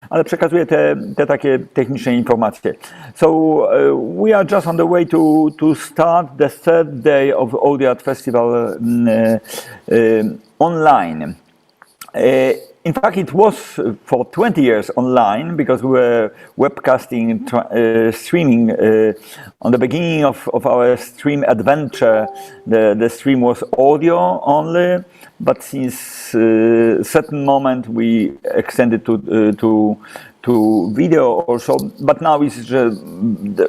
ale przekazuję te takie techniczne informacje. So we are just on the way to start the third day of Audio Art Festival online. In fact, it was for 20 years online because we were webcasting, streaming. On the beginning of our stream adventure, the stream was audio only, but since a certain moment we extended to video also. But now it's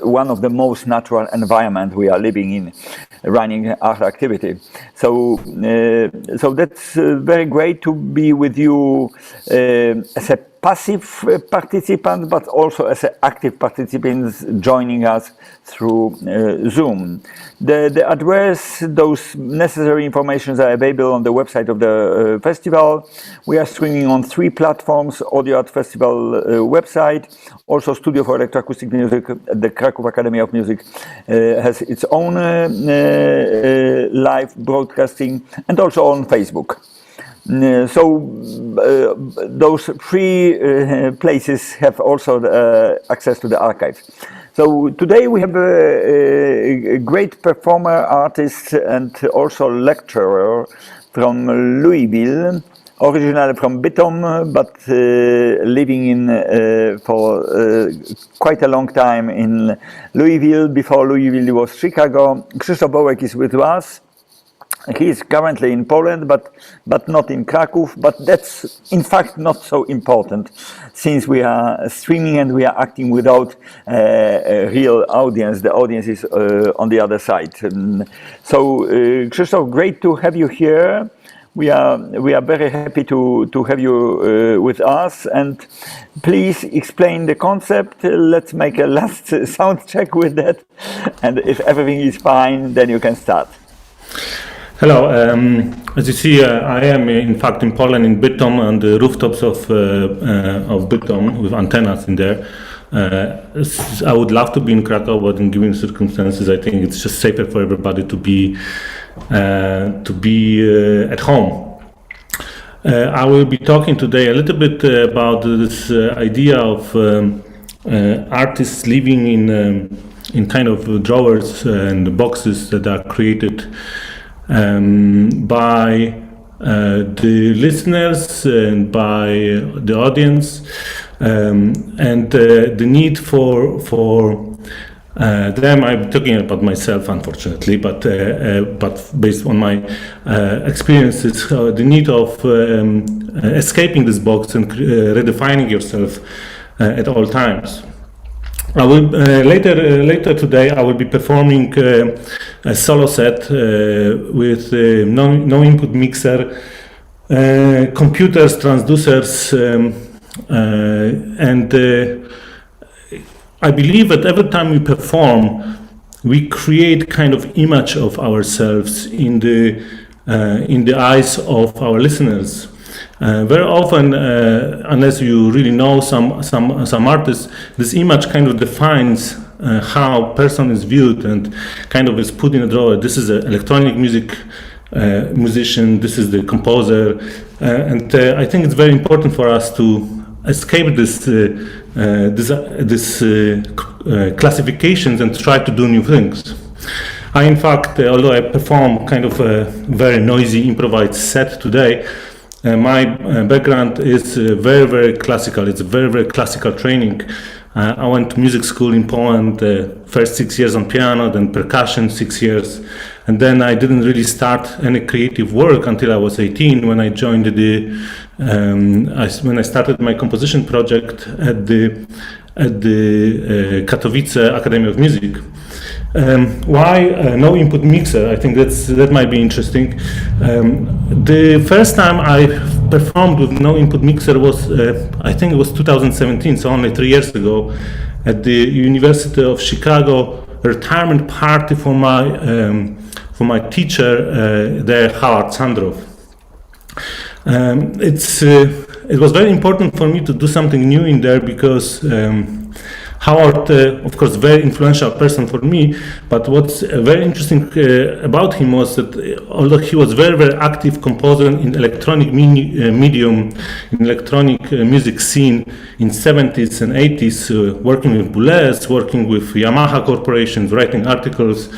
one of the most natural environment we are living in, running art activity. So that's very great to be with you as a passive participant, but also as an active participants joining us through Zoom. The address, those necessary informations are available on the website of the festival. We are streaming on 3 platforms: Audio Art Festival website, also Studio for Electroacoustic Music. The Kraków Academy of Music has its own live broadcasting, and also on Facebook. So those 3 places have also access to the archive. So today we have a great performer, artist, and also lecturer from Louisville, originally from Bytom, but living for quite a long time in Louisville. Before Louisville it was Chicago. Krzysztof Wołek is with us. He is currently in Poland, but not in Kraków. But that's in fact not so important, since we are streaming and we are acting without a real audience. The audience is on the other side. So, Krzysztof, great to have you here. We are very happy to have you with us. And please explain the concept. Let's make a last sound check with that. And if everything is fine, then you can start. Hello, as you see, I am in fact in Poland, in Bytom, on the rooftops of Bytom with antennas in there. I would love to be in Krakow, but in given circumstances, I think it's just safer for everybody to be at home. I will be talking today a little bit about this idea of artists living in kind of drawers and boxes that are created by the listeners and by the audience, and the need for them. I'm talking about myself, unfortunately, but based on my experiences, the need of escaping this box and redefining yourself at all times. I will later today. I will be performing a solo set with no input mixer, computers, transducers, and I believe that every time we perform, we create kind of image of ourselves in the eyes of our listeners. Very often, unless you really know some artists, this image kind of defines how a person is viewed and kind of is put in a drawer. This is an electronic music musician. This is the composer, and I think it's very important for us to escape this classifications and try to do new things. I, in fact, although I perform kind of a very noisy improvised set today, my background is very, very classical. It's a very, very classical training. I went to music school in Poland, first 6 years on piano, then percussion 6 years. And then I didn't really start any creative work until I was 18, when I joined when I started my composition project at the Katowice Academy of Music. Why no input mixer? I think that might be interesting. The first time I performed with no input mixer was, I think it was 2017, so only 3 years ago, at the University of Chicago retirement party for my teacher there, Howard Sandrow. It was very important for me to do something new in there because Howard, of course, very influential person for me, but what's very interesting about him was that although he was very, very active composer in electronic medium, in electronic music scene in 70s and 80s, working with Boulez, working with Yamaha corporations, writing articles,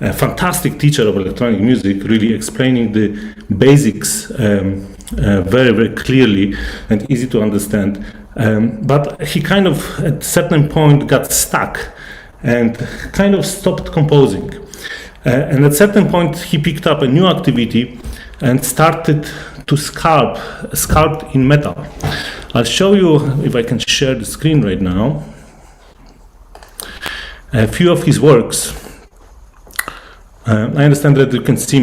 a fantastic teacher of electronic music, really explaining the basics very, very clearly and easy to understand. But he kind of, at a certain point, got stuck and kind of stopped composing. And at a certain point, he picked up a new activity and started to sculpt in metal. I'll show you, if I can share the screen right now, a few of his works. I understand that you can see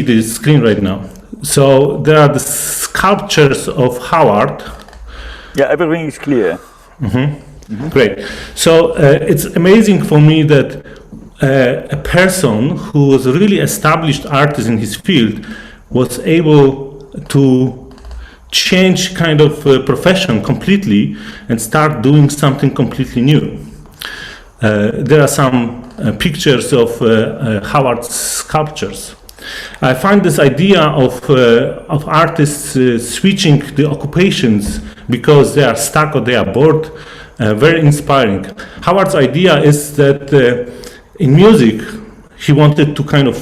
the screen right now. So there are the sculptures of Howard. Yeah, everything is clear. Great. So it's amazing for me that a person who was a really established artist in his field was able to change kind of profession completely and start doing something completely new. There are some pictures of Howard's sculptures. I find this idea of artists switching the occupations because they are stuck or they are bored very inspiring. Howard's idea is that in music he wanted to kind of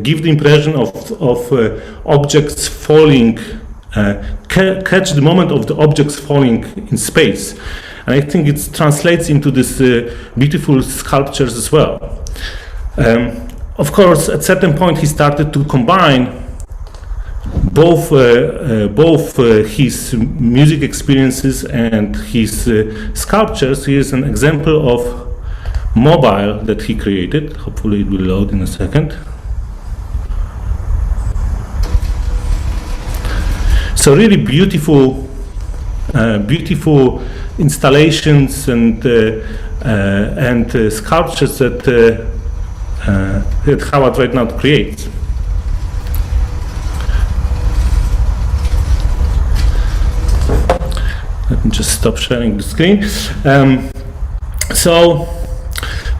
give the impression of objects falling, catch the moment of the objects falling in space. And I think it translates into this beautiful sculptures as well. Of course, at a certain point, he started to combine both his music experiences and his sculptures. Here's an example of mobile that he created. Hopefully, it will load in a second. So really beautiful, beautiful installations and sculptures that Howard right now creates. Let me just stop sharing the screen.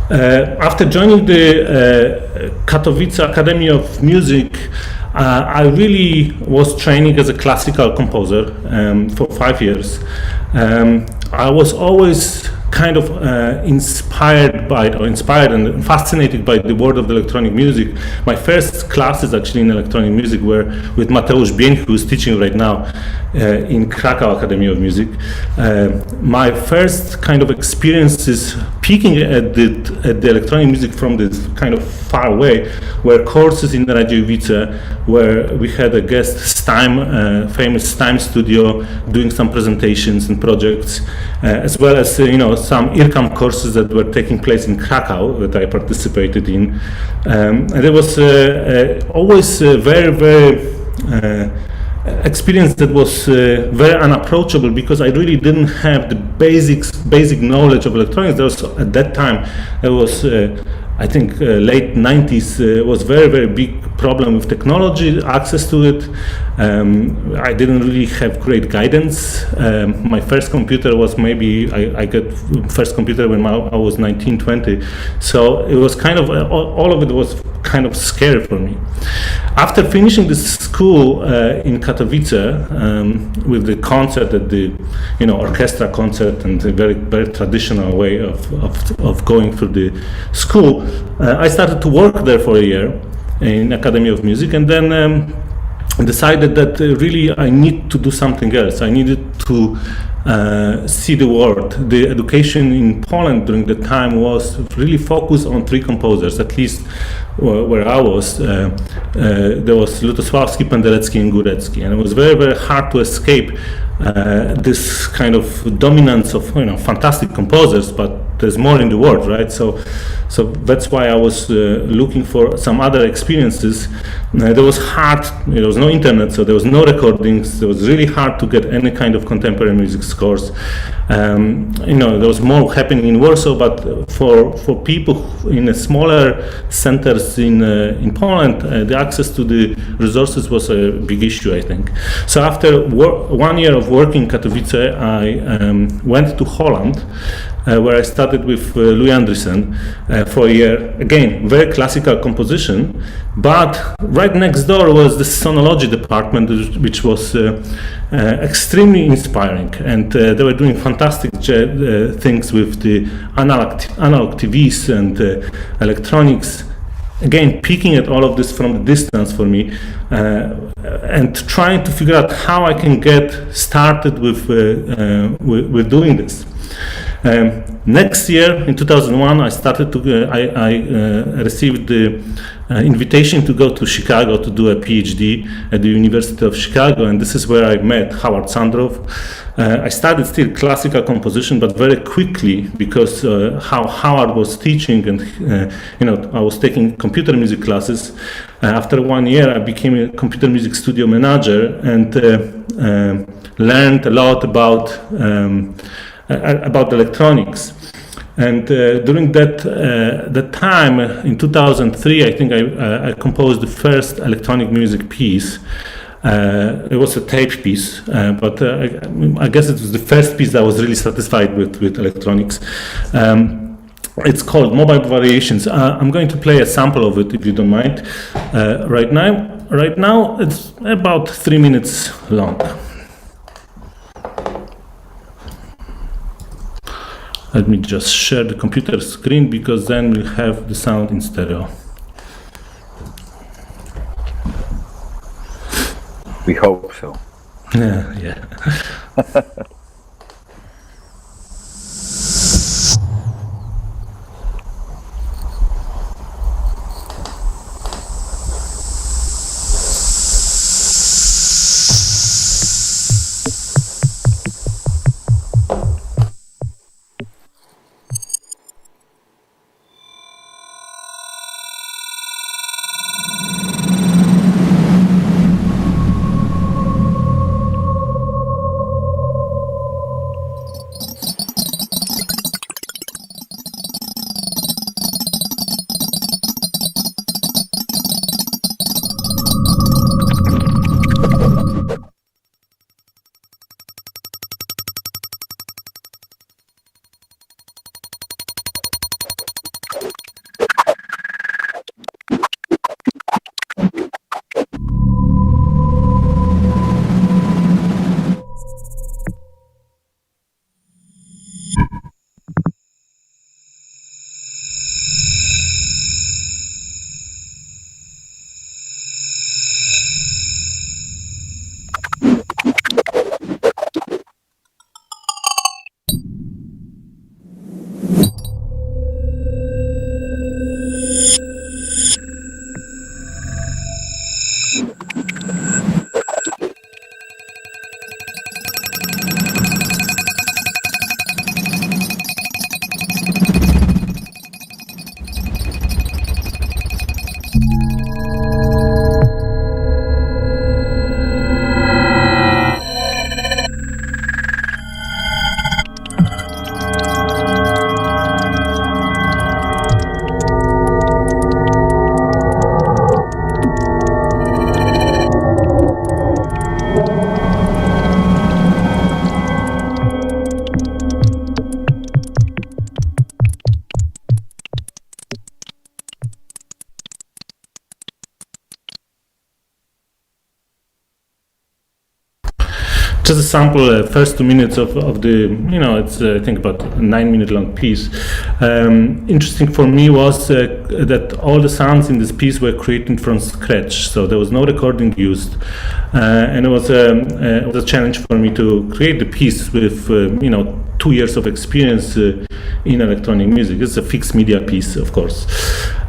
After joining the Katowice Academy of Music, I really was training as a classical composer for 5 years. I was always kind of inspired and fascinated by the world of the electronic music. My first classes actually in electronic music were with Mateusz Bień, who is teaching right now in Krakow Academy of Music. My first kind of experiences peeking at the electronic music from this kind of far away were courses in Nażywo, where we had a guest famous Stein studio doing some presentations and projects, as well as some IRCAM courses that were taking place in Krakow that I participated in. And it was always very, very experience that was very unapproachable because I really didn't have the basic knowledge of electronics. There was, at that time, there was I think late 90s was very, very big problem with technology, access to it. I didn't really have great guidance. My first computer was maybe, I got first computer when I was 19, 20. So it was kind of, all of it was kind of scary for me. After finishing this school in Katowice with the concert at the, orchestra concert and a very, very traditional way of going through the school, I started to work there for a year in Academy of Music, and then decided that really I need to do something else. I needed to see the world. The education in Poland during the time was really focused on 3 composers, at least where I was. There was Lutosławski, Penderecki, and Górecki, and it was very, very hard to escape this kind of dominance of fantastic composers, but there's more in the world, right? So that's why I was looking for some other experiences. There was hard, there was no internet, so there was no recordings. It was really hard to get any kind of contemporary music scores. There was more happening in Warsaw, but for people in smaller centers in Poland, the access to the resources was a big issue, I think. So after 1 year of working in Katowice, I went to Holland, where I studied with Louis Andriessen for a year. Again, very classical composition, but right next door was the sonology department, which was extremely inspiring, and they were doing fantastic things with the analog TVs and electronics. Again, peeking at all of this from the distance for me, and trying to figure out how I can get started with doing this. Next year, in 2001, I received the invitation to go to Chicago to do a PhD at the University of Chicago, and this is where I met Howard Sandrow. I studied still classical composition, but very quickly, because how Howard was teaching, and I was taking computer music classes. After 1 year, I became a computer music studio manager and learned a lot about electronics. And during that time, in 2003, I think I composed the first electronic music piece. It was a tape piece, but I guess it was the first piece that I was really satisfied with electronics. It's called Mobile Variations. I'm going to play a sample of it, if you don't mind. Right now, it's about 3 minutes long. Let me just share the computer screen, because then we'll have the sound in stereo. We hope so. Yeah. Just a sample, first 2 minutes of the, it's I think about a 9 minute long piece. Interesting for me was that all the sounds in this piece were created from scratch, so there was no recording used, and it was a challenge for me to create the piece with 2 years of experience in electronic music. It's a fixed media piece, of course.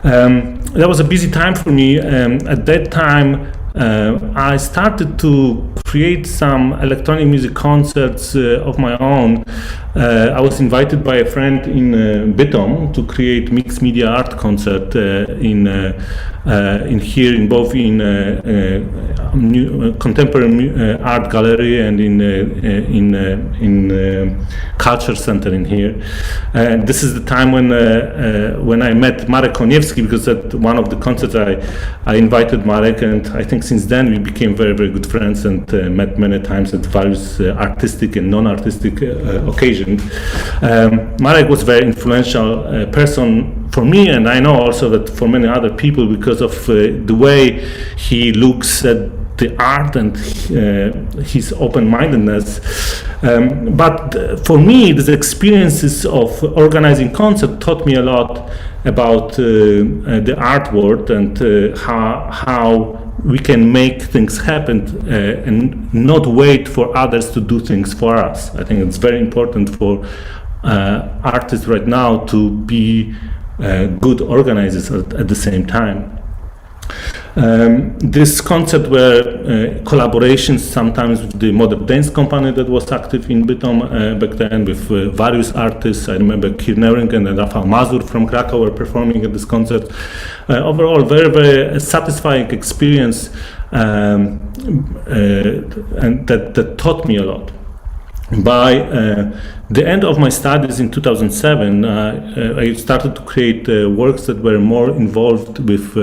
That was a busy time for me. At that time, I started to create some electronic music concerts of my own, I was invited by a friend in Bytom to create mixed media art concert in here in both in contemporary art gallery and in culture center in here. And this is the time when I met Marek Koniewski, because at one of the concerts I invited Marek, and I think since then we became very, very good friends and met many times at various artistic and non-artistic occasions. Marek was a very influential person for me, and I know also that for many other people, because of the way he looks at the art and his open-mindedness. But for me, these experiences of organizing concerts taught me a lot about the art world and how we can make things happen and not wait for others to do things for us. I think it's very important for artists right now to be good organizers at the same time. This concept were collaborations sometimes with the modern dance company that was active in Bytom back then, with various artists. I remember Kirnering and Rafał Mazur from Krakow were performing at this concert. Overall, very, very satisfying experience, and that taught me a lot. By the end of my studies in 2007, I started to create works that were more involved with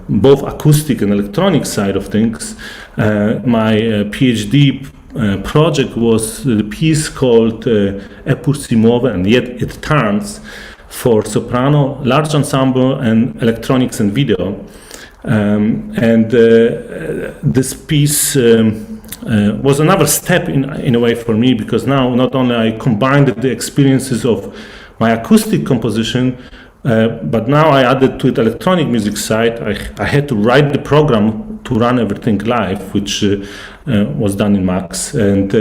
both acoustic and electronic side of things. My PhD project was the piece called E pur si muove and yet it turns, for soprano, large ensemble, and electronics and video. This piece was another step in a way for me, because now not only I combined the experiences of my acoustic composition, but now I added to it electronic music side. I had to write the program to run everything live, which was done in Max, and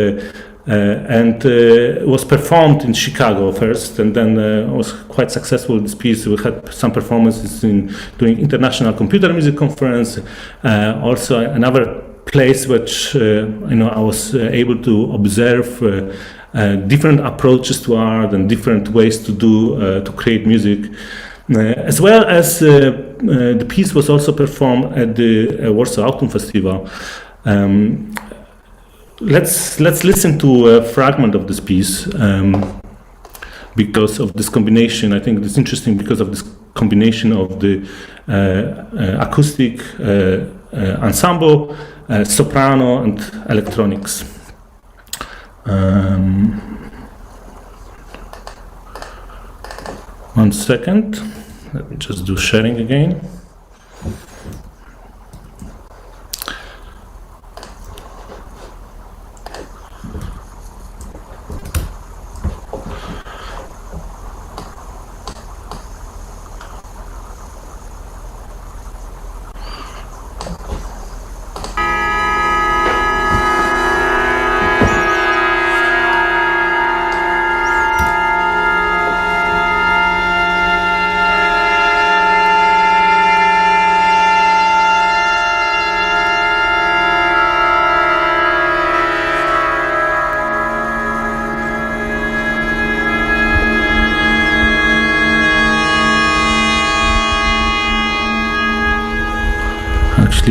was performed in Chicago first, and then was quite successful with this piece. We had some performances during International Computer Music Conference, also another place which I was able to observe different approaches to art and different ways to create music, as well as the piece was also performed at the Warsaw Autumn Festival. Let's listen to a fragment of this piece, because of this combination. I think it's interesting because of this combination of the acoustic ensemble, soprano, and electronics. One second, let me just do sharing again.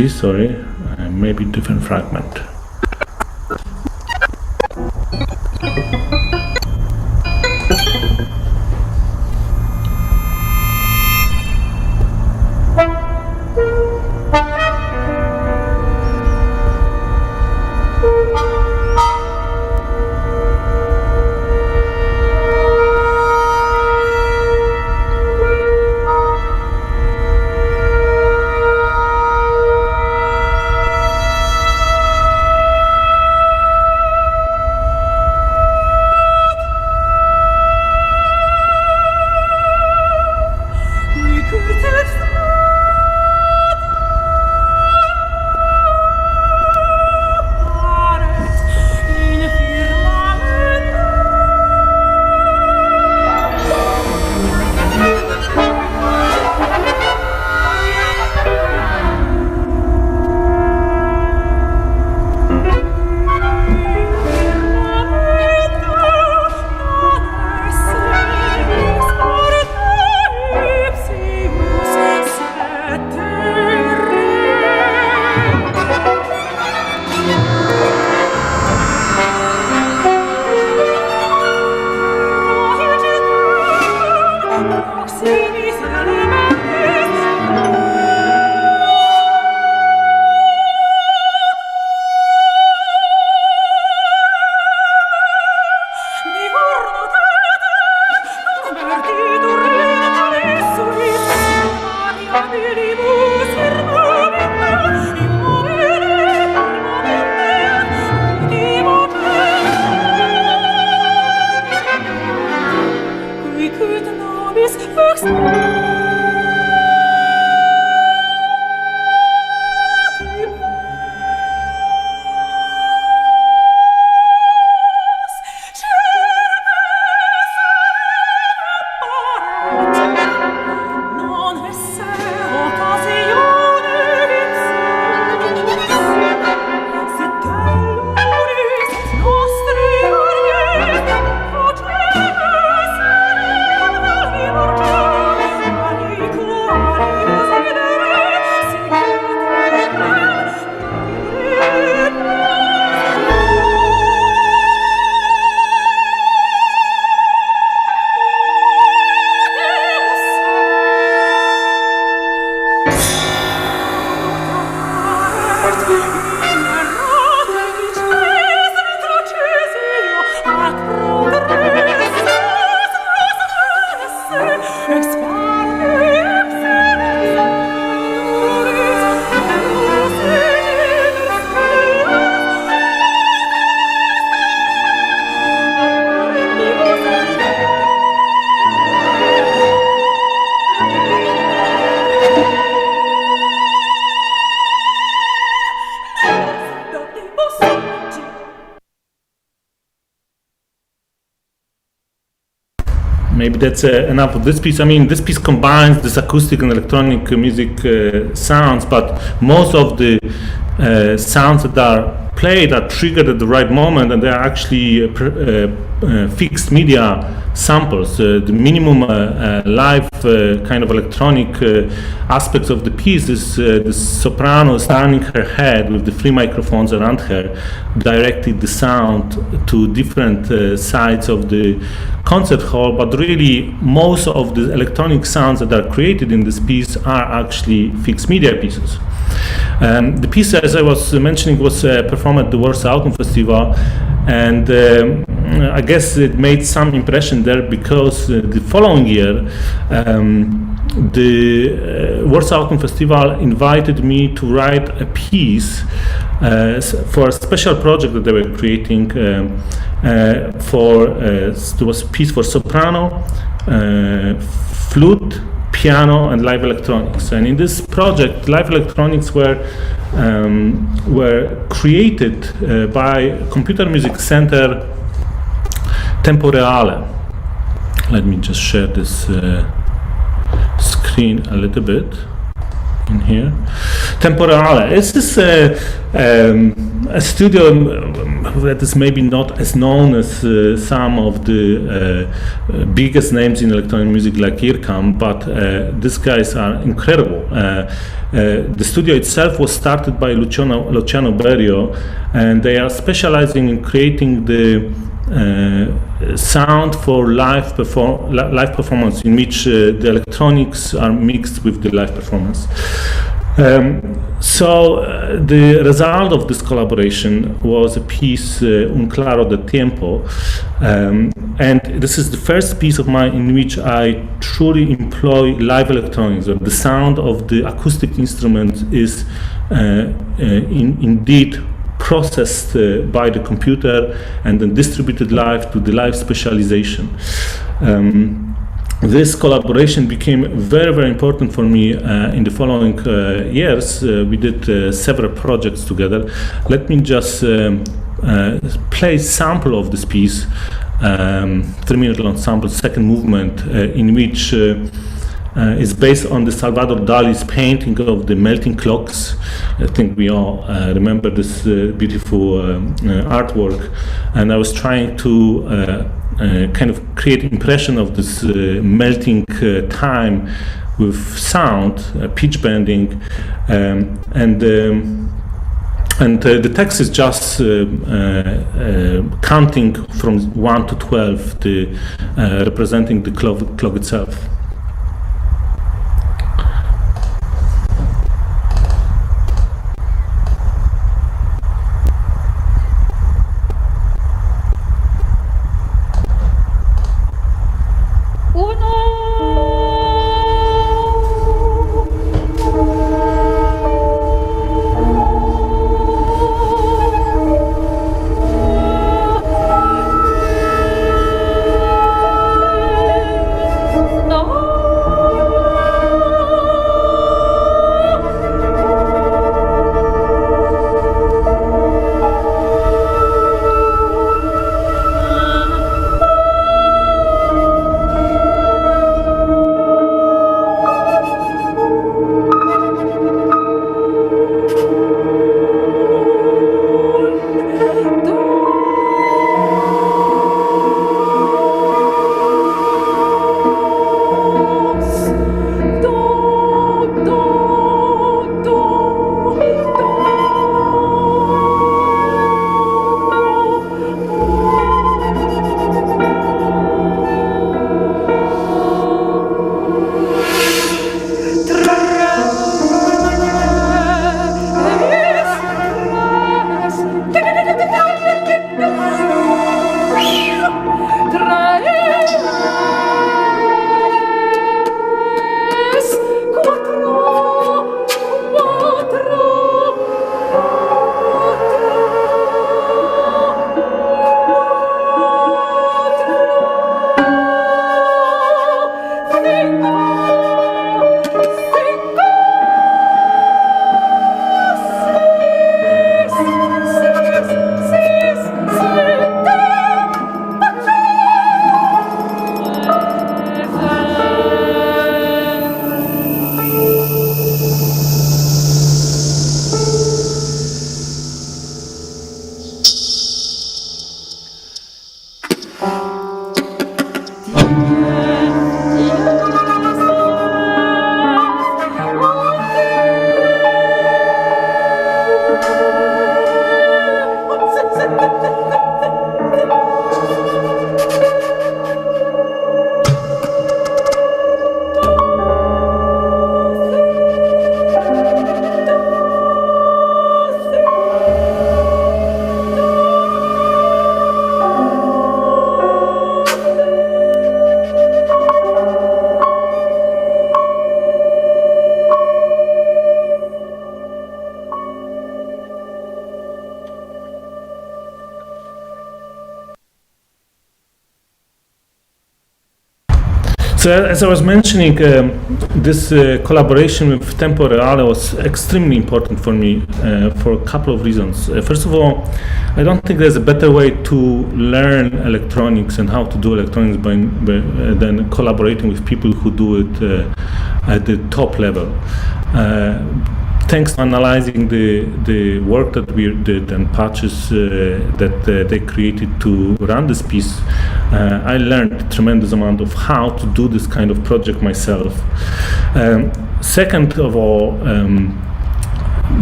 Sorry, maybe different fragment. Maybe that's enough of this piece. I mean, this piece combines this acoustic and electronic music sounds, but most of the sounds that are played are triggered at the right moment, and they are actually fixed media samples. The minimum live kind of electronic aspects of the piece is the soprano turning her head with the 3 microphones around her, directed the sound to different sides of the concert hall, but really most of the electronic sounds that are created in this piece are actually fixed media pieces. The piece, as I was mentioning, was performed at the Warsaw Autumn Festival, and I guess it made some impression there because the following year the Warsaw Autumn Festival invited me to write a piece for a special project that they were creating. There was a piece for soprano, flute, piano, and live electronics. And in this project, live electronics were created by Computer Music Center Tempo Reale. Let me just share this screen a little bit in here. Tempo Reale. This is a studio that is maybe not as known as some of the biggest names in electronic music like IRCAM, but these guys are incredible. The studio itself was started by Luciano Berio, and they are specializing in creating the sound for live performance, in which the electronics are mixed with the live performance. The result of this collaboration was a piece, Un Claro de Tiempo, and this is the first piece of mine in which I truly employ live electronics. The sound of the acoustic instrument is indeed processed by the computer and then distributed live to the live specialization. This collaboration became very, very important for me in the following years. We did several projects together. Let me just play a sample of this piece, 3-minute long sample, second movement, in which is based on the Salvador Dali's painting of the melting clocks. I think we all remember this beautiful artwork, and I was trying to kind of create impression of this melting time with sound, pitch bending, and the text is just counting from 1 to 12, representing the clock itself. So as I was mentioning, this collaboration with Tempo Reale was extremely important for me for a couple of reasons. First of all, I don't think there's a better way to learn electronics and how to do electronics than collaborating with people who do it at the top level. Thanks to analyzing the work that we did and patches that they created to run this piece, I learned a tremendous amount of how to do this kind of project myself. Second of all,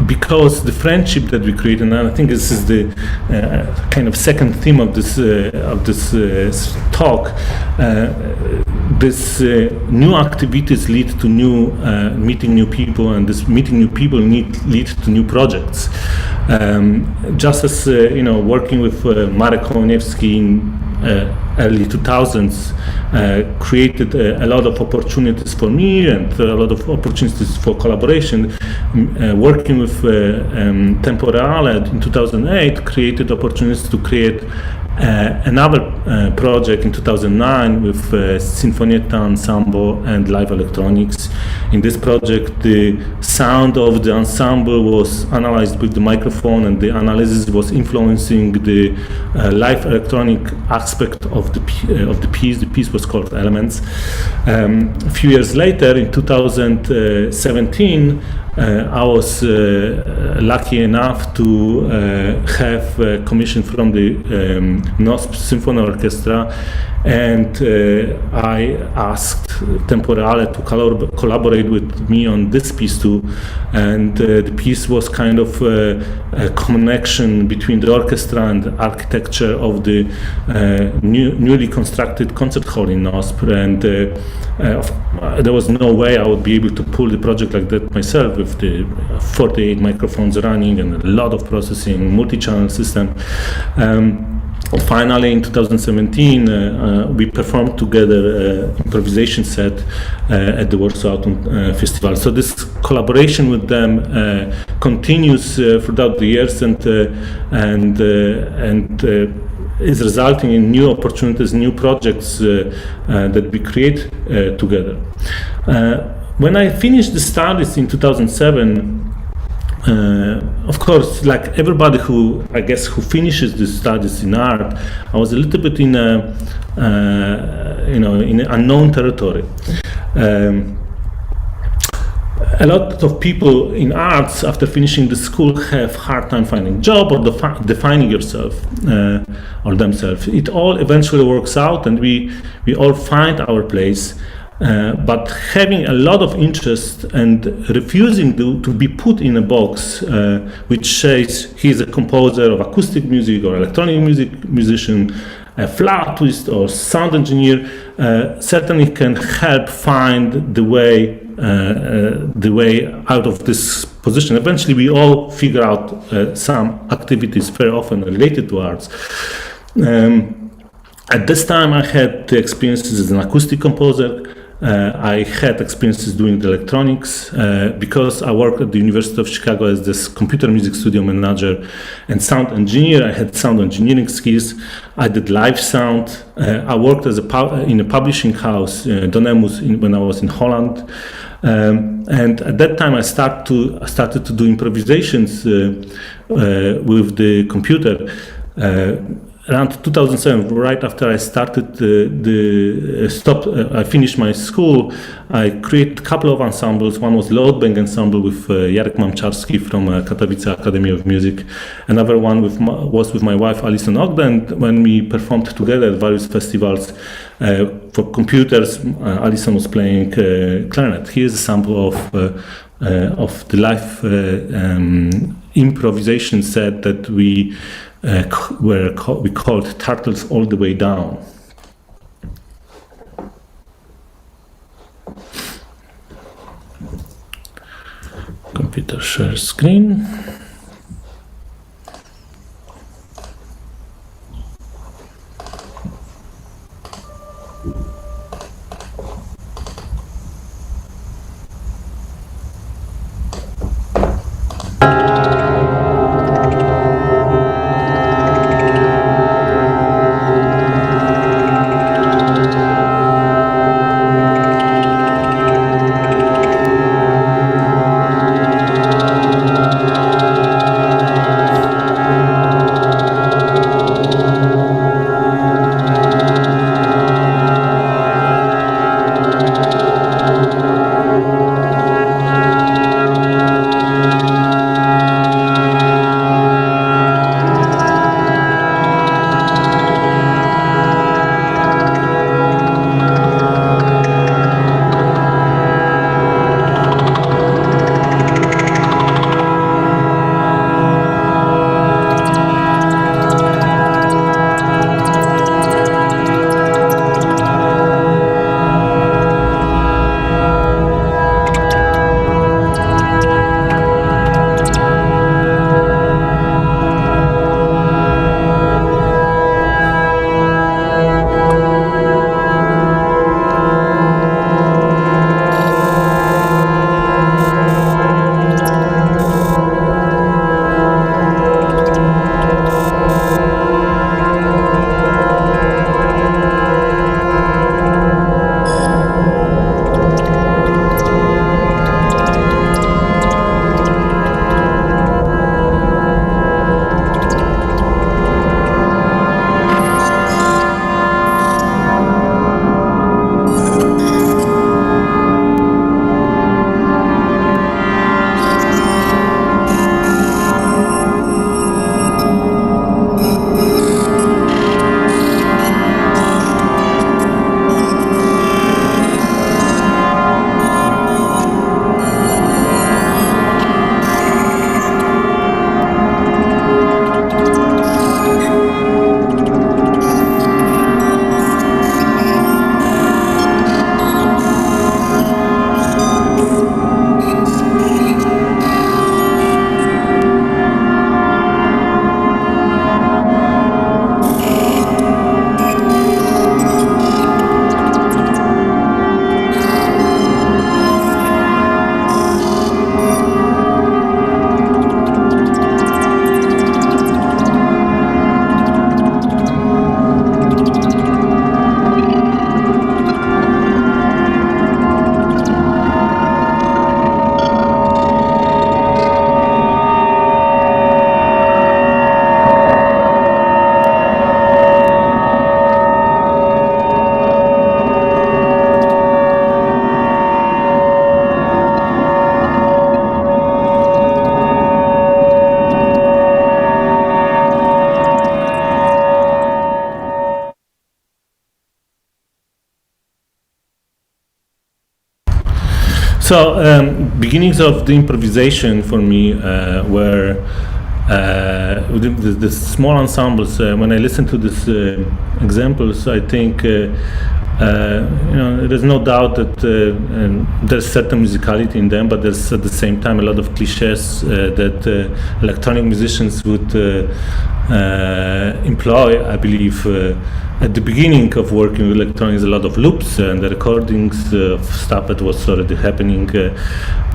because the friendship that we created, and I think this is the kind of second theme of this talk, this new activities lead to new meeting new people, and this meeting new people lead to new projects. Just as working with Marek Kołoniewski in early 2000s created a lot of opportunities for me and a lot of opportunities for collaboration. Working with Tempo Reale in 2008 created opportunities to create another project in 2009 with Sinfonietta Ensemble and Live Electronics. In this project, the sound of the ensemble was analyzed with the microphone, and the analysis was influencing the live electronic aspect of the piece. The piece was called Elements. A few years later, in 2017, I was lucky enough to have a commission from the NOSP Symphony Orchestra, and I asked Tempo Reale to collaborate with me on this piece too, and the piece was kind of a connection between the orchestra and the architecture of the newly constructed concert hall in NOSP, and there was no way I would be able to pull the project like that myself with the 48 microphones running and a lot of processing, multi-channel system. Finally, in 2017, we performed together an improvisation set at the Warsaw Autumn Festival. So this collaboration with them continues throughout the years, and is resulting in new opportunities, new projects that we create together. When I finished the studies in 2007, of course, like everybody who finishes the studies in art, I was a little bit in in unknown territory. A lot of people in arts, after finishing the school, have hard time finding a job or defining yourself or themselves. It all eventually works out, and we all find our place. But having a lot of interest and refusing to be put in a box which says he's a composer of acoustic music or electronic musician, a flautist or sound engineer, certainly can help find the way out of this position. Eventually, we all figure out some activities very often related to arts. At this time, I had the experiences as an acoustic composer. I had experiences doing the electronics because I worked at the University of Chicago as this computer music studio manager and sound engineer. I had sound engineering skills. I did live sound. I worked as in a publishing house, Donemus, when I was in Holland. And at that time, I started to do improvisations with the computer. Around 2007, right after I started I finished my school, I created a couple of ensembles. One was Load Bang Ensemble with Jarek Mamczarski from Katowice Academy of Music. Another one was with my wife Alison Ogden. When we performed together at various festivals for computers, Alison was playing clarinet. Here's a sample of the live improvisation set that we called Turtles All the Way Down. Computer share screen. Beginnings of the improvisation for me were the small ensembles. When I listen to these examples, I think there's no doubt that there's certain musicality in them, but there's at the same time a lot of cliches that electronic musicians would employ, I believe. At the beginning of working with electronics, a lot of loops and the recordings of stuff that was already happening,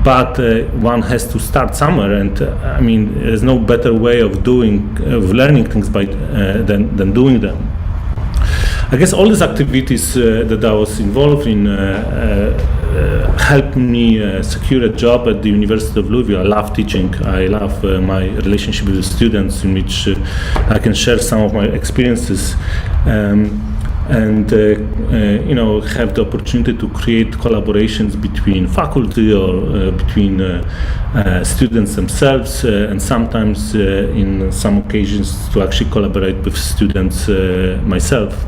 but one has to start somewhere, and I mean, there's no better way of learning things than doing them. I guess all these activities that I was involved in helped me secure a job at the University of Louisville. I love teaching. I love my relationship with the students, in which I can share some of my experiences and have the opportunity to create collaborations between faculty or between students themselves, and sometimes in some occasions to actually collaborate with students myself.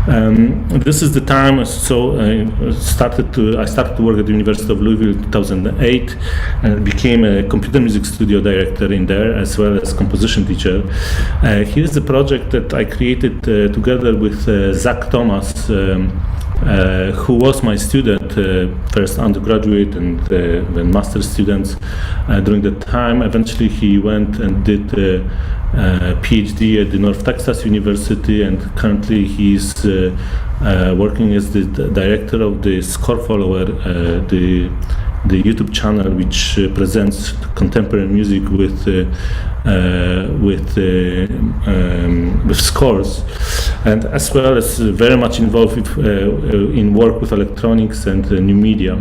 This is the time, so I started to work at the University of Louisville in 2008 and became a computer music studio director in there, as well as composition teacher. Here's the project that I created together with Zach Thomas, who was my student, first undergraduate and then master's students during the time. Eventually he went and did PhD at the North Texas University, and currently he's working as the director of the Score Follower, the YouTube channel which presents contemporary music with scores, and as well as very much involved in work with electronics and new media.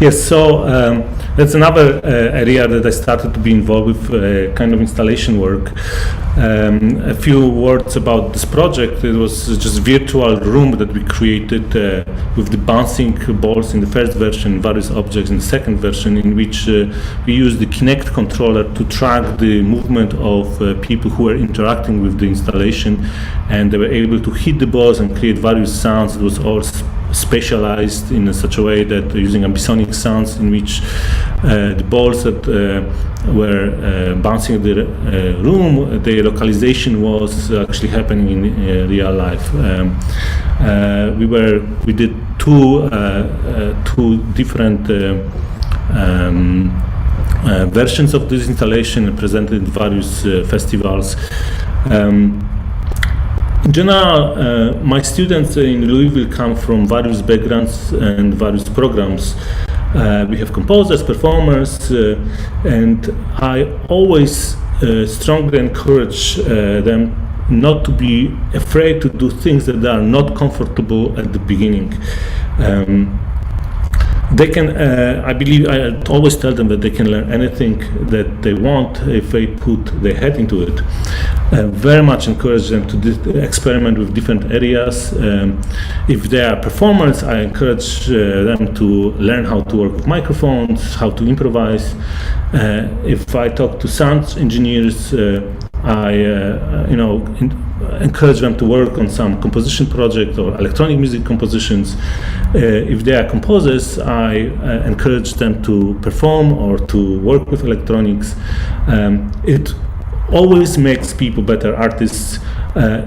Yes, so that's another area that I started to be involved with, kind of installation work. A few words about this project. It was just a virtual room that we created with the bouncing balls in the first version, various objects in the second version, in which we used the Kinect controller to track the movement of people who were interacting with the installation, and they were able to hit the balls and create various sounds. It was all specialized in such a way that using ambisonic sounds, in which the balls that were bouncing the room, the localization was actually happening in real life. We did two different versions of this installation, presented in various festivals. In general, my students in Louisville come from various backgrounds and various programs. We have composers, performers, and I always strongly encourage them not to be afraid to do things that are not comfortable at the beginning. They can, I believe, I always tell them that they can learn anything that they want if they put their head into it. Very much encourage them to experiment with different areas. If they are performers, I encourage them to learn how to work with microphones, how to improvise. If I talk to sound engineers, I encourage them to work on some composition project or electronic music compositions. If they are composers, I encourage them to perform or to work with electronics. It always makes people better artists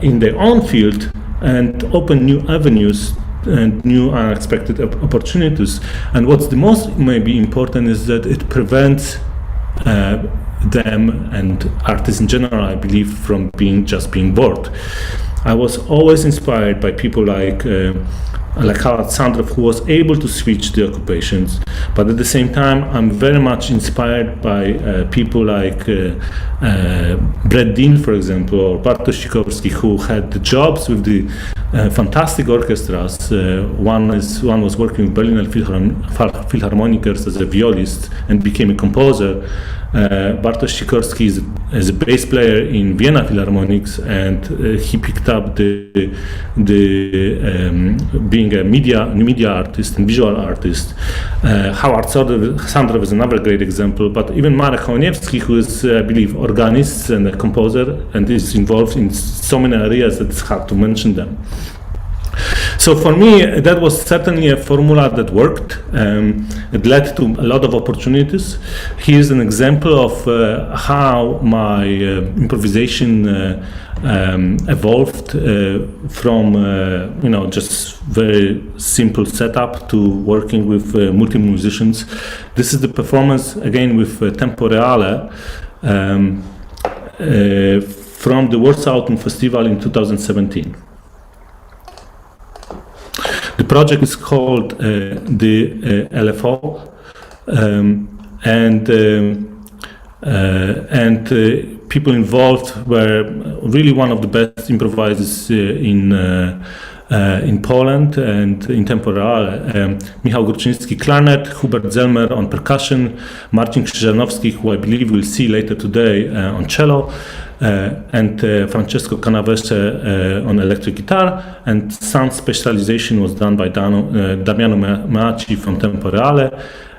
in their own field and open new avenues and new unexpected opportunities. And what's the most maybe important is that it prevents them and artists in general, I believe, from being bored. I was always inspired by people like Harald Sandrow, who was able to switch the occupations, but at the same time I'm very much inspired by people like Brett Dean, for example, or Bartosz Sikorski, who had the jobs with the fantastic orchestras. One was working with Berliner Philharmonikers as a violist and became a composer. Bartosz Sikorski is a bass player in Vienna Philharmonics, and he picked up being a new media artist and visual artist. Howard Sandrow is another great example, but even Marek Hołniewski, who is, I believe, organist and a composer, and is involved in so many areas that it's hard to mention them. So for me, that was certainly a formula that worked. It led to a lot of opportunities. Here's an example of how my improvisation evolved from just very simple setup to working with multiple musicians. This is the performance again with Tempo Reale from the Warsaw Autumn Festival in 2017. The project is called the LFO, and people involved were really one of the best improvisers in Poland and in Tempo Reale. Michał Gruczyński clarinet, Hubert Zelmer on percussion, Marcin Krzyżanowski, who I believe we'll see later today, on cello, and Francesco Canavese on electric guitar, and sound specialization was done by Damiano Meaci from Tempo Reale,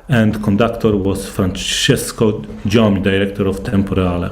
and conductor was Francesco Giomi, director of Tempo Reale.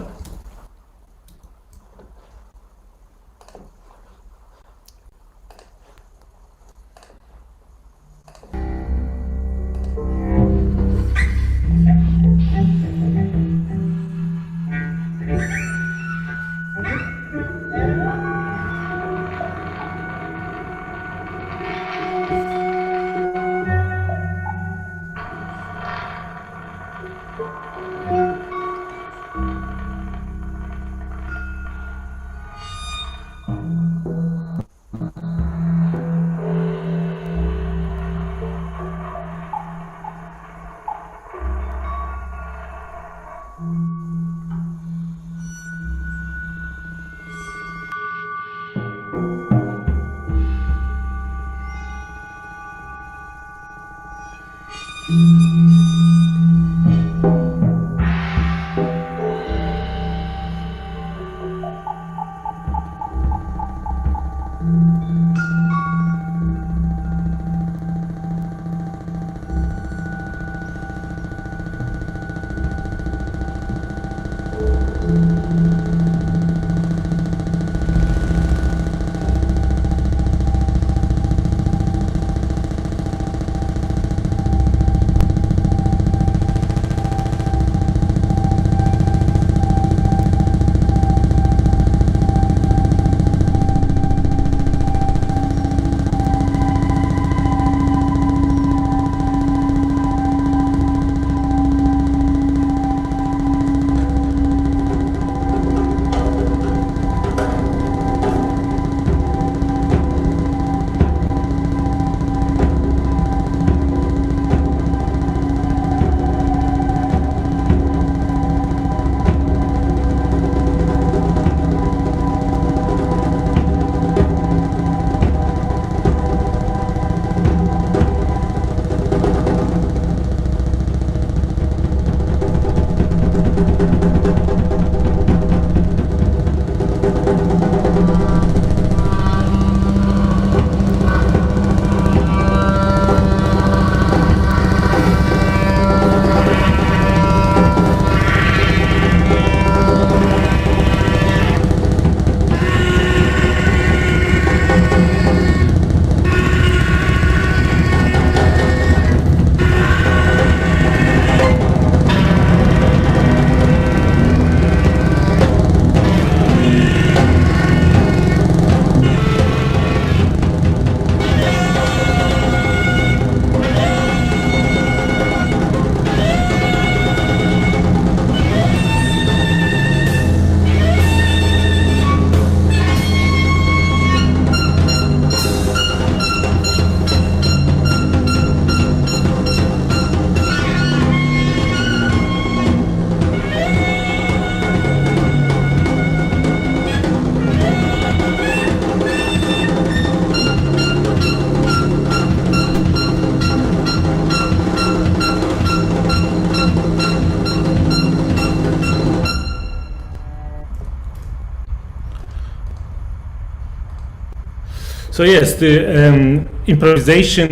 So yes, the improvisation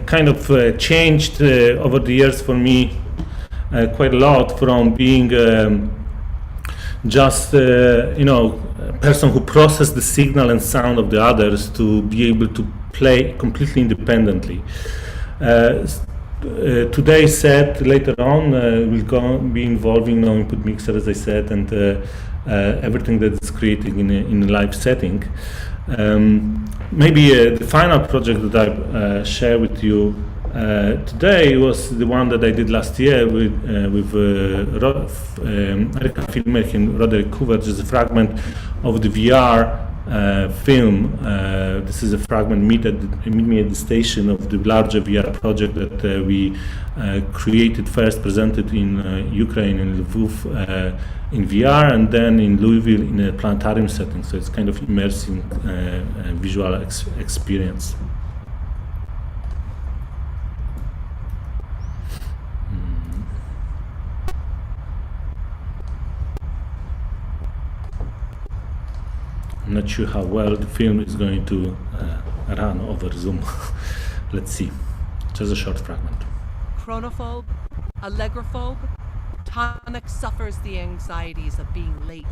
kind of changed over the years for me quite a lot, from being just a person who processed the signal and sound of the others to be able to play completely independently. Today's set later on will be involving no input mixer, as I said, and everything that is created in a live setting. Maybe the final project that I share with you today was the one that I did last year with Erika Filmek and Roderick Coover, which is a fragment of the VR film. This is a fragment Meet Me at the Station of the larger VR project that we created, first presented in Ukraine, in Lviv, in VR, and then in Louisville in a planetarium setting. So it's kind of immersive visual experience. I'm not sure how well the film is going to run over Zoom. Let's see. Just a short fragment. Chronophobe, allegrophobe, Tonic suffers the anxieties of being late.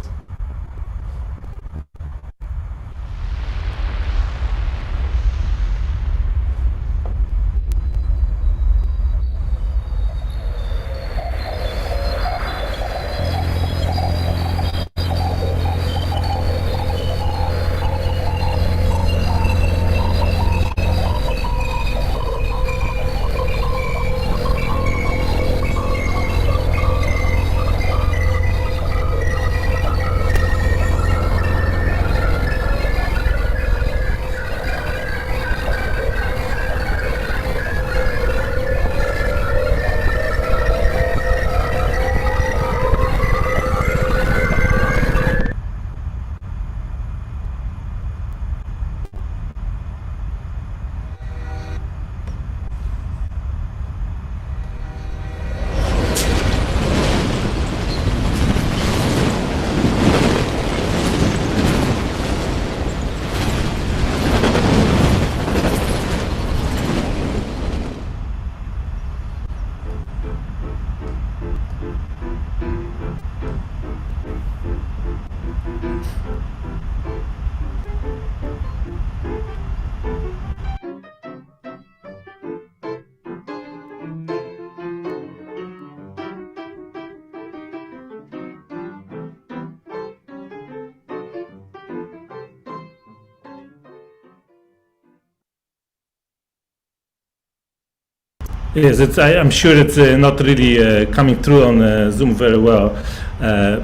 Yes, I'm sure it's not really coming through on Zoom very well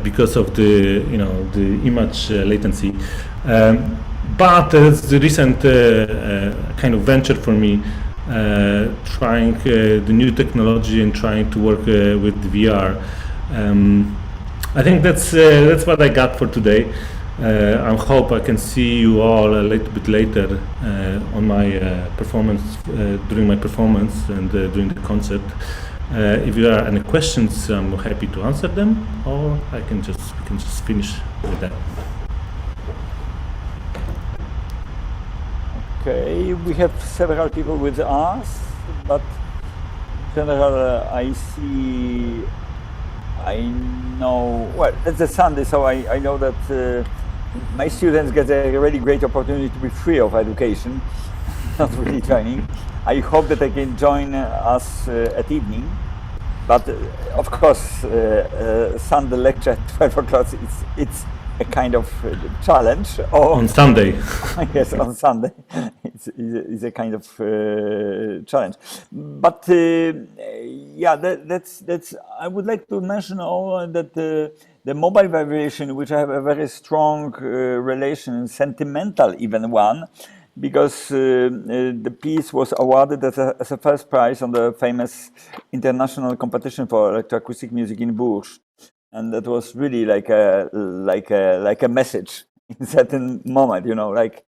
because of the the image latency. But it's the recent kind of venture for me, trying the new technology and trying to work with VR. I think that's what I got for today. I hope I can see you all a little bit later on my performance, during my performance and during the concert. If there are any questions, I'm happy to answer them, or we can just finish with that. Okay, we have several people with us, but in general, I know, well, it's a Sunday, so I know that my students get a really great opportunity to be free of education, not really training. I hope that they can join us at evening, but of course, Sunday lecture at 12 o'clock, it's a kind of challenge. Or On Sunday. yes, on Sunday, it's a kind of challenge. But yeah, that's. I would like to mention that the mobile vibration, which I have a very strong relation, sentimental even one, because the piece was awarded as a first prize on the famous international competition for electroacoustic music in Bourges. And that was really like a message in certain moment, like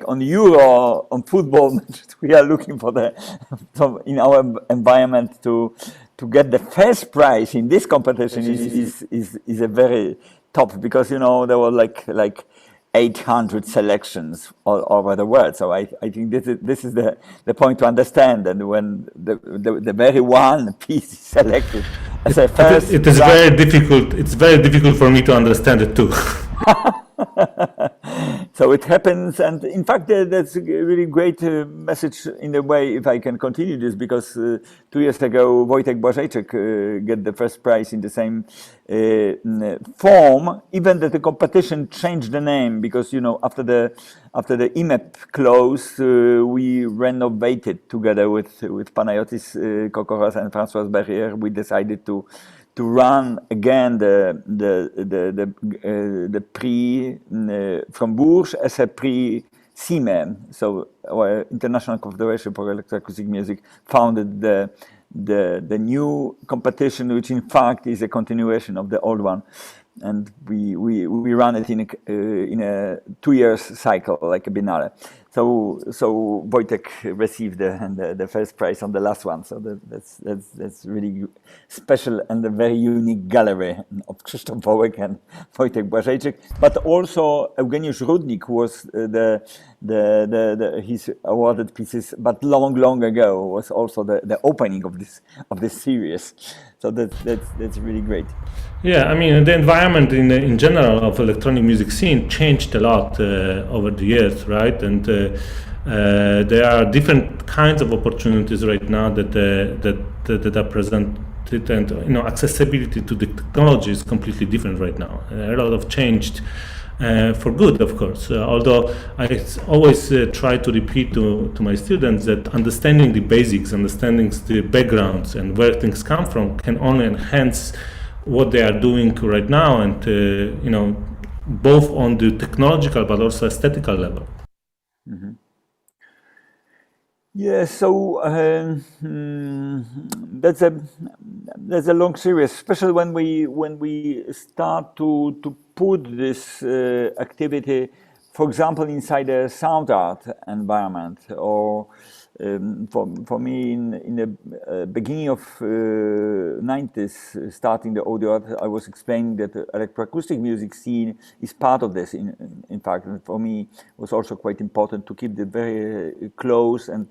on Euro, on football matches, we are looking for in our environment to get the first prize in this competition is a very top, because there were like 800 selections all over the world. So I think this is the point to understand. And when the very one piece is selected as a first, it is very difficult. It's very difficult for me to understand it too. So it happens, and in fact, that's a really great message in a way. If I can continue this, because 2 years ago, Wojtek Błażejczyk get the first prize in the same form. Even that the competition changed the name, because after the IMEP closed, we renovated together with Panayotis Kokoras and François Berrier. We decided to run again the prix from Bourges as a prix CIME. So our International Confederation for Electroacoustic Music founded the new competition, which in fact is a continuation of the old one. And we run it in a 2 years cycle, like a biennale. So Wojtek received the first prize on the last one. So that's really special, and a very unique gallery of Krzysztof Wołek and Wojtek Błażejczyk. But also Eugeniusz Rudnik was his awarded pieces, but long ago was also the opening of this series. So that's really great. Yeah, I mean, the environment in general of electronic music scene changed a lot over the years, right? And there are different kinds of opportunities right now that are presented, and accessibility to the technology is completely different right now. A lot of changed for good, of course. Although I always try to repeat to my students that understanding the basics, understanding the backgrounds and where things come from can only enhance what they are doing right now, and both on the technological but also aesthetical level. Mm-hmm. Yeah, so that's a long series, especially when we start to put this activity, for example, inside a sound art environment, or for me in the beginning of 90s, starting the audio art, I was explaining that the electroacoustic music scene is part of this. In fact, and for me, it was also quite important to keep the very close and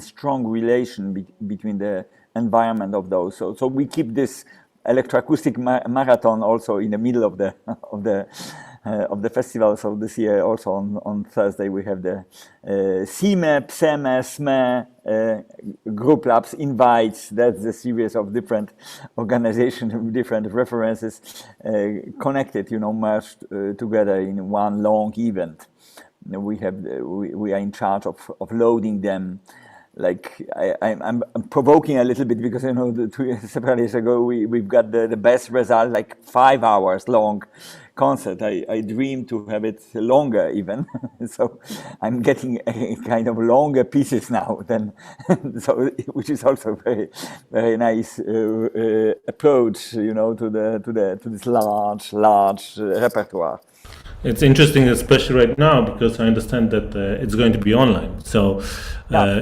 strong relation between the environment of those. So we keep this electroacoustic marathon also in the middle of the festival. So this year also on Thursday we have the CIME, PSEME, SME, Group Labs Invites. That's the series of different organizations, different references connected, merged together in one long event. We are in charge of loading them. Like I'm provoking a little bit, because several years ago we've got the best result, like 5 hours long concert. I dream to have it longer even, so I'm getting a kind of longer pieces now than so, which is also very very nice approach, to this large repertoire. It's interesting, especially right now, because I understand that it's going to be online. So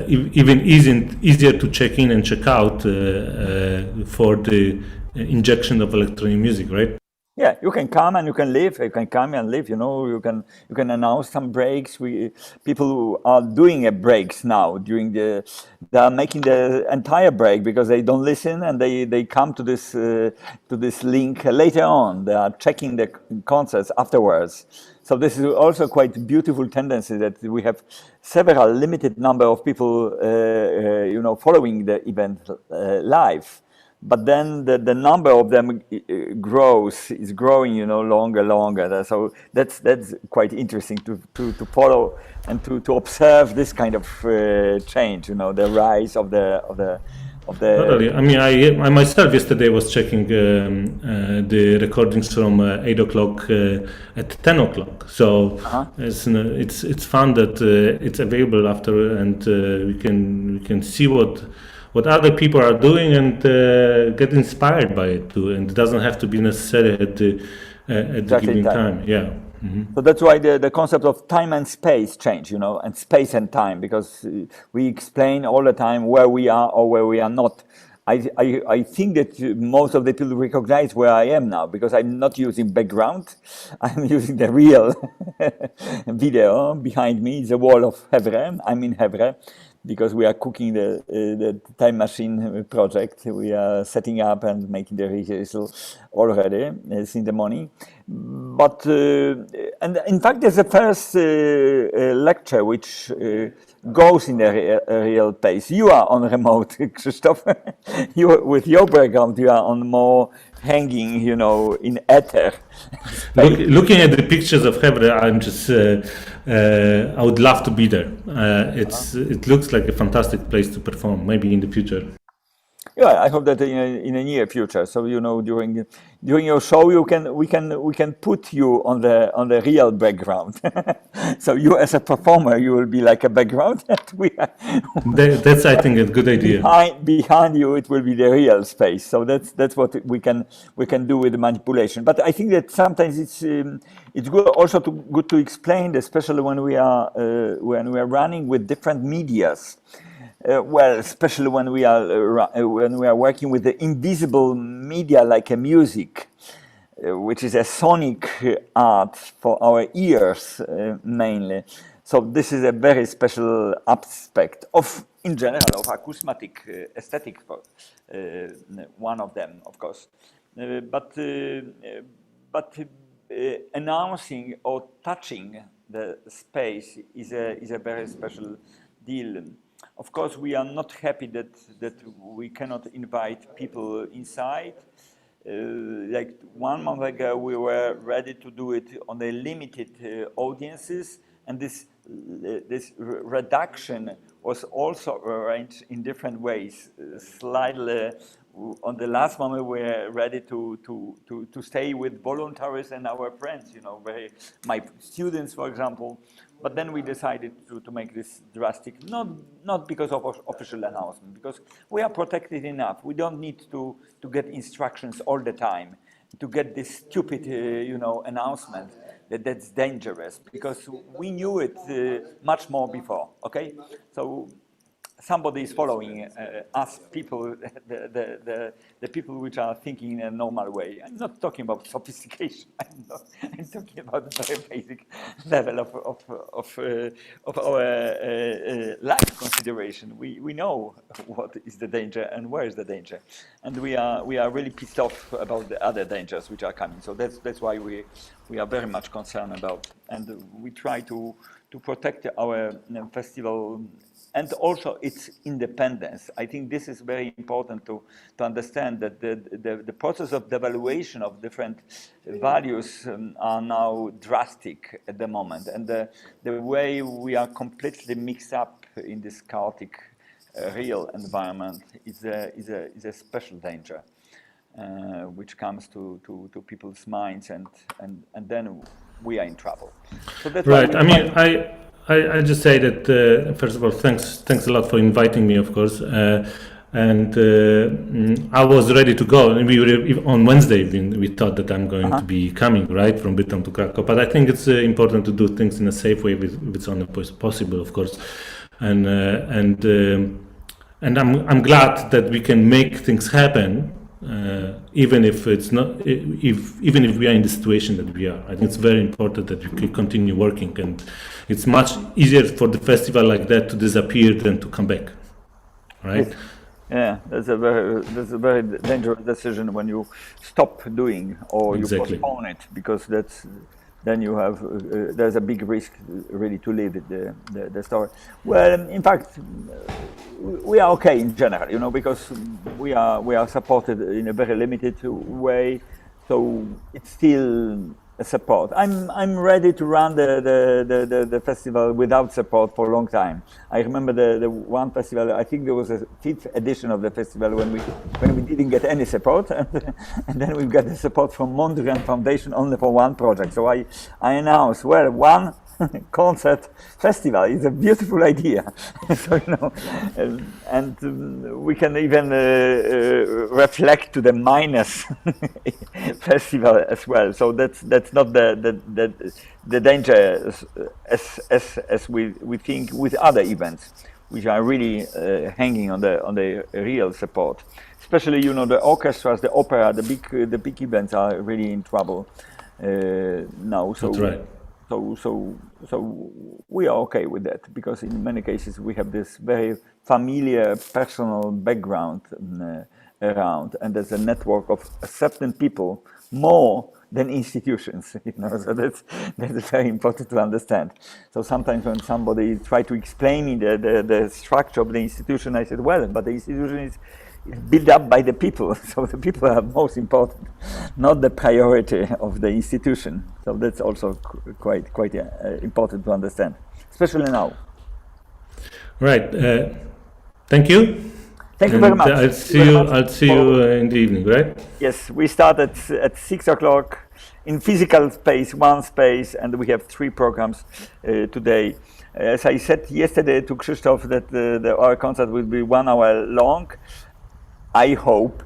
even easier to check in and check out for the injection of electronic music, right? Yeah, you can come and you can live. You can come and live. You can announce some breaks. People who are doing breaks now they are making the entire break, because they don't listen, and they come to this link later on. They are checking the concerts afterwards. So this is also quite a beautiful tendency, that we have several limited number of people, following the event live. But then the number of them is growing, longer. So that's quite interesting to follow and to observe this kind of change, the rise of the. Totally. I mean, I myself yesterday was checking the recordings from 8 o'clock at 10 o'clock. So it's fun that it's available after, and we can see what other people are doing and get inspired by it too. And it doesn't have to be necessary at the given time. Yeah. Mm-hmm. So that's why the concept of time and space change, and space and time, because we explain all the time where we are or where we are not I think that most of the people recognize where I am now, because I'm not using background. I'm using the real video behind me. It's a wall of Hevre. I'm in Hevre because we are cooking the time machine project. We are setting up and making the rehearsal already in the morning. But and in fact, there's a first lecture which goes in the real place. You are on remote, Krzysztof. You, with your background, you are on more hanging, in ether. Looking at the pictures of Hebre, I'm just, I would love to be there. It looks like a fantastic place to perform, maybe in the future. Yeah, I hope that in the near future. So during your show, we can put you on the real background. So you as a performer, you will be like a background. That's I think a good idea. Behind you, it will be the real space. So that's what we can do with the manipulation. But I think that sometimes it's good also good to explain, especially when we are running with different medias. Well, especially when we are working with the invisible media like a music, which is a sonic art for our ears mainly. So this is a very special aspect in general, of acousmatic aesthetic. One of them, of course, but announcing or touching the space is a very special deal. Of course, we are not happy that we cannot invite people inside. Like 1 month ago, we were ready to do it on a limited audiences, and this reduction was also arranged in different ways. Slightly, on the last moment, we were ready to stay with volunteers and our friends. My students, for example. But then we decided to make this drastic, not because of official announcement, because we are protected enough. We don't need to get instructions all the time, to get this stupid, announcement that's dangerous, because we knew it much more before. Okay, so somebody is following us people, the people which are thinking in a normal way. I'm not talking about sophistication. I'm talking about the very basic level of our life consideration. We know what is the danger and where is the danger, and we are really pissed off about the other dangers which are coming. So that's why we are very much concerned about, and we try to protect our festival. And also its independence. I think this is very important to understand that the process of devaluation of different values are now drastic at the moment. And the way we are completely mixed up in this chaotic real environment is a special danger, which comes to people's minds, and then we are in trouble. So that's right. I mean, I just say that first of all, thanks a lot for inviting me, of course. And I was ready to go. And we were on Wednesday. We thought that I'm going to be coming right from Bytom to Krakow. But I think it's important to do things in a safe way, if it's only possible, of course. And I'm glad that we can make things happen. Even if it's not, even if we are in the situation that we are, I think it's very important that we can continue working, and it's much easier for the festival like that to disappear than to come back, right? Yeah, that's a very dangerous decision when you stop doing or you postpone it, because then you have there's a big risk really to leave it, the story. Well, in fact, we are okay in general, because we are supported in a very limited way, so it's still a support. I'm ready to run the festival without support for a long time. I remember the one festival, I think there was a 5th edition of the festival when we didn't get any support, and then we got the support from Mondrian Foundation only for one project. So I announced, well, one concert festival is a beautiful idea. So and we can even reflect to the minus festival as well. So that's not the danger as we think with other events, which are really hanging on the real support. especially the orchestras, the opera, the big events are really in trouble now. So That's right. So we are okay with that, because in many cases we have this very familiar personal background around, and there's a network of accepting people more than institutions. So that's very important to understand. So sometimes when somebody try to explain me the structure of the institution, I said, well, but the institution is built up by the people, so the people are most important, not the priority of the institution. So that's also quite important to understand, especially now. Right. Thank you. Thank you very much. I'll see you in the evening, right? Yes, we start at 6 o'clock in physical space, one space, and we have 3 programs today. As I said yesterday to Krzysztof, that our concert will be 1 hour long. I hope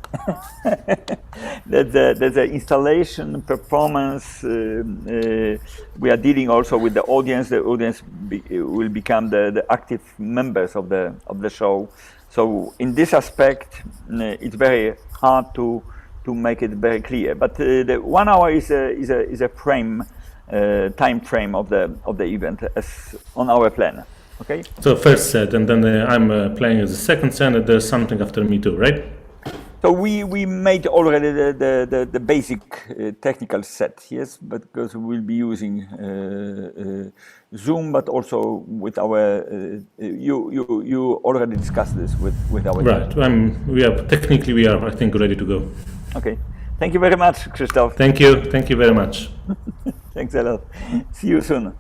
that the installation performance, we are dealing also with the audience. The audience will become the active members of the show. So in this aspect, it's very hard to make it very clear. But the 1 hour is a frame, time frame of the event as on our plan. Okay. So first set, and then I'm playing as a second set, and there's something after me too, right? So we made already the basic technical set, yes, but because we'll be using Zoom, but also with our you already discussed this with our right. We are I think ready to go. Okay, thank you very much, Krzysztof. Thank you very much. Thanks a lot. See you soon.